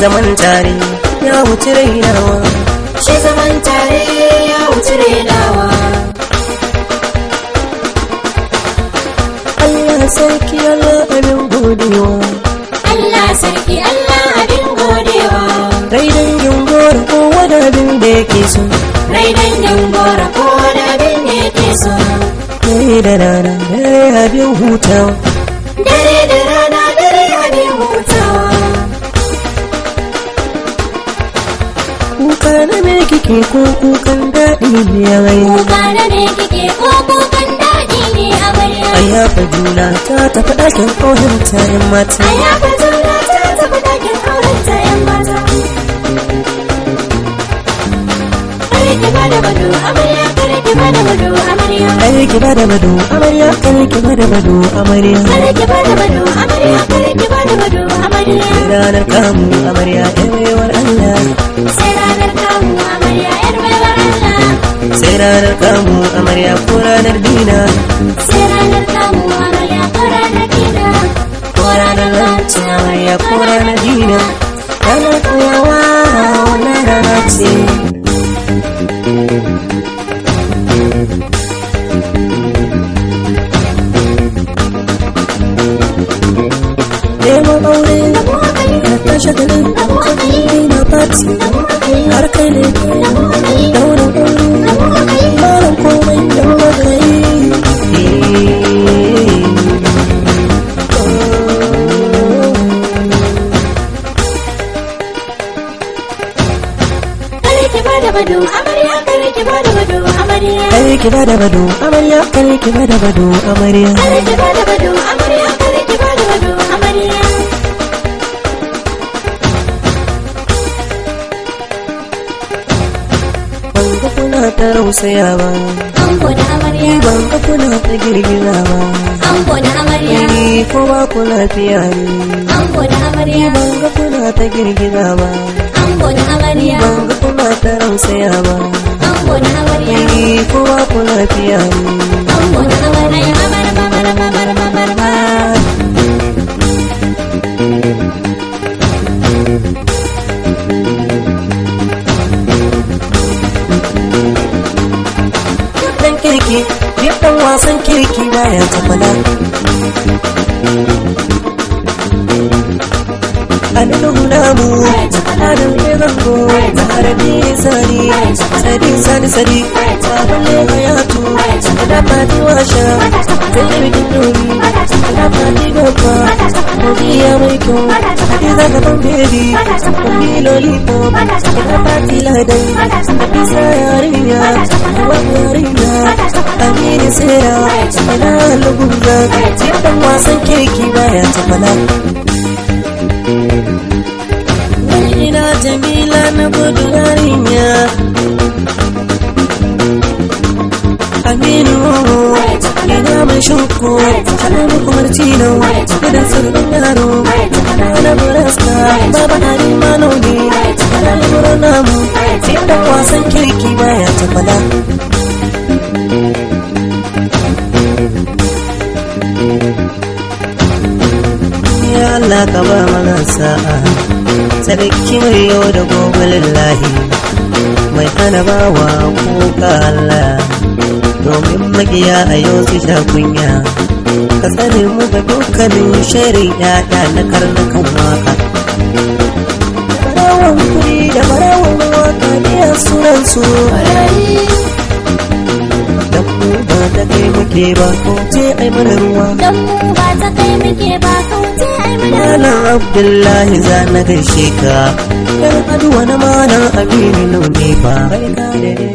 zaman tare ya wuce rainawa, shi zaman tare ya wuce rainawa. Allah sarki Allah abin godewa, Allah sarki Allah abin godewa. rai dangin gora ko wani abin da yake so, rai dangin gora ko wani abin da yake so. dare da rana dare abin hutawa, dare da rana dare abin hutawa. kuka na me kike ko kukan daɗi ne a rai, kuka na me kike ko kukan daɗi ne a baya. a yafa juna ta tafi ɗakin ƙauyen tayin mata, a yafa juna ta tafi ɗakin ƙauyen tayin mata. kare ki bada bado amarya, kare ki bada bado amarya, kare ki bada bado amarya, kare ki bada bado amarya, kare ki bada bado amarya, kare ki bada bado amarya. ranar kamu amarya ƴar baiwar Allah, sai ranar kamu amarya ƴar baiwar Allah, sai ranar kamu amarya ko ranar dina, sai ranar kamu amarya ko ranar dina, ko ranar lancin amarya ko ranar dina, ranar koyawa wannan rana ce. Neman aure na ta shagalin na fati har kai ne daurin aure malam komai da maka yi. kare ki bada bado amarya, kare ki bada bado amarya, Kare ki bada bado amarya, kare ki bada bado amarya, kare ki bada bado amarya, kare ki bada bado amarya. banga kuna ta rausaya ba, Ango da amarya, banga kuna ta girgiza ba, ango da amarya, ni ko ba ku lafiya ne, ango da amarya, banga kuna ta girgiza ba, ango da amarya, banga kuna ta rausaya ba, ango da amarya, ni ko ba ku lafiya ne. ango da amarya. Amarma marma marma marma. Dan kirki, duk dan wasan kirki baya tafala. Alinuhu namu, Adam Ebango, Arabi Sani, Sadi Sadi, Sabale Hayatu, Ada Pati Washa, Zainab Dindomi, Ada Pati Gopa, Mobiya Maiko, Hadiza Gaban Baby, Mobi Lollipop, Ada Pati Ladan, Abisa Yarinya, Awak Yarinya, Amini Sera, Ina Lugunga, dan wasan kirki baya tafala. Ina Jamila na gudu yarinya, Aminu ina mai shuku, Halima kumar Tino, gidan sirrin yaro, na Buraska, Baba Halima Nauni, Halima namu, dan wasan kirki baya tafala. Ya Allah ka ba mana sa'a, sarki mai yau da gobe lillahi, mai hana bawa kuka Allah, domin magiya a yau su sha kunya, ka tsare mu ga dukkanin sharin ƴaƴa na karnukan waka. Barawan kuri da barawan waka biya sunansu, dan mu ba ta kai muke ba, ko ce ai mana ruwa. Dan mu ba ta kai muke ba, kauce ai mana. Malam Abdullahi za na gaishe ka, yan aduwa na malam Aminu ne ba. Barka da dare.